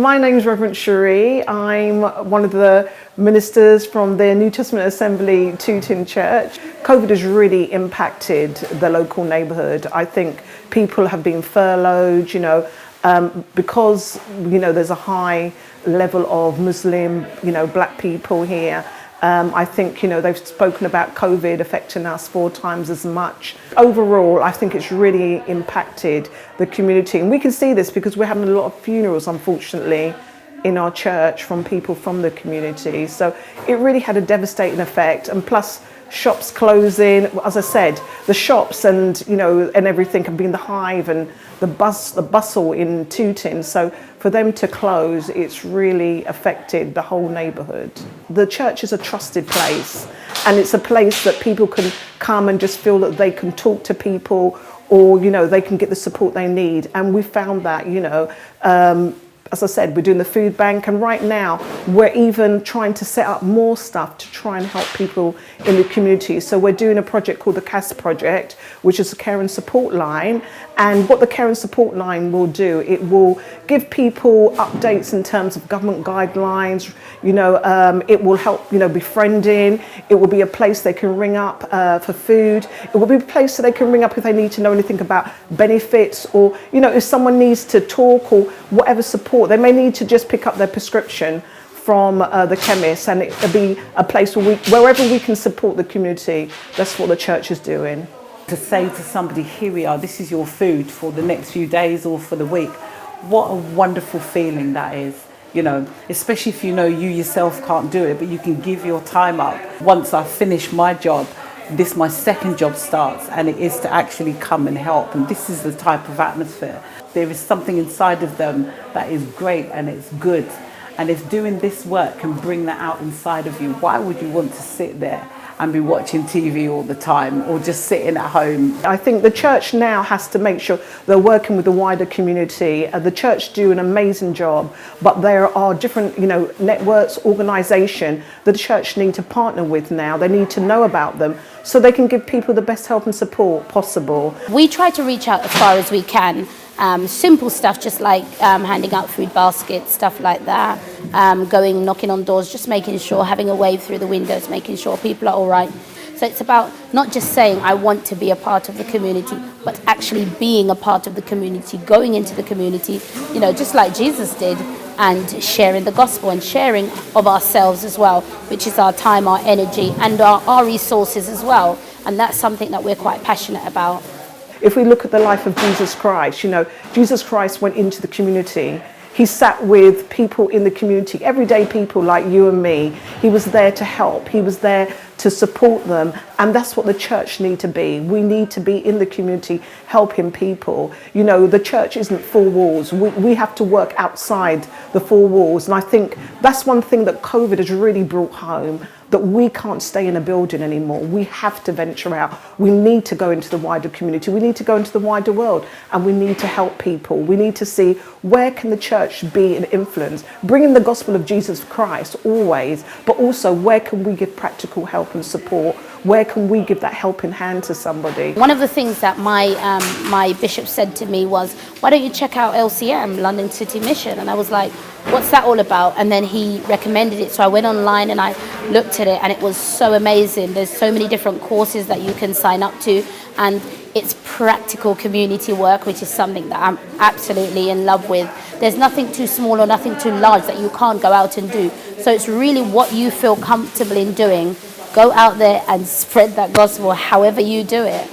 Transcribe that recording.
My name is Reverend Sheree. I'm one of the ministers from the New Testament Assembly Tooting Church. COVID has really impacted the local neighbourhood. I think people have been furloughed, because, there's a high level of Muslim, black people here. I think, they've spoken about COVID affecting us 4 times as much. Overall, I think it's really impacted the community. And we can see this because we're having a lot of funerals, unfortunately, in our church from people from the community. So it really had a devastating effect. And plus, shops closing, as I said, the shops and everything have been the hive and the bustle in Tooting. So for them to close, it's really affected the whole neighbourhood. The church is a trusted place, and it's a place that people can come and just feel that they can talk to people, or they can get the support they need. And we found that as I said, we're doing the food bank, and right now we're even trying to set up more stuff to try and help people in the community. So we're doing a project called the CAS project, which is a care and support line. And what the care and support line will do, it will give people updates in terms of government guidelines. It will help, befriending. It will be a place they can ring up for food. It will be a place that they can ring up if they need to know anything about benefits, or, if someone needs to talk or whatever support. They may need to just pick up their prescription from the chemist, and it'll be a place wherever we can support the community. That's what the church is doing. To say to somebody, here we are, this is your food for the next few days or for the week. What a wonderful feeling that is, especially if you yourself can't do it, but you can give your time up. Once I finish my job, my second job starts, and it is to actually come and help. And this is the type of atmosphere. There is something inside of them that is great and it's good. And if doing this work can bring that out inside of you, why would you want to sit there and be watching TV all the time, or just sitting at home? I think the church now has to make sure they're working with the wider community. The church do an amazing job, but there are different, networks, organisation that the church need to partner with now. They need to know about them so they can give people the best help and support possible. We try to reach out as far as we can. Simple stuff, just like handing out food baskets, stuff like that, going knocking on doors, just making sure, having a wave through the windows, making sure people are all right. So it's about not just saying I want to be a part of the community, but actually being a part of the community, going into the community, just like Jesus did, and sharing the gospel and sharing of ourselves as well, which is our time, our energy, and our resources as well. And that's something that we're quite passionate about. If we look at the life of Jesus Christ, Jesus Christ went into the community. He sat with people in the community, everyday people like you and me. He was there to help. He was there to support them. And that's what the church need to be. We need to be in the community helping people. The church isn't 4 walls. We have to work outside the 4 walls. And I think that's one thing that COVID has really brought home, that we can't stay in a building anymore. We have to venture out. We need to go into the wider community. We need to go into the wider world, and we need to help people. We need to see where can the church be an influence, bringing the gospel of Jesus Christ always, but also where can we give practical help and support? Where can we give that helping hand to somebody? One of the things that my bishop said to me was, why don't you check out LCM, London City Mission? And I was like, what's that all about? And then he recommended it. So I went online and I looked at it, and it was so amazing. There's so many different courses that you can sign up to, and it's practical community work, which is something that I'm absolutely in love with. There's nothing too small or nothing too large that you can't go out and do. So it's really what you feel comfortable in doing. Go out there and spread that gospel however you do it.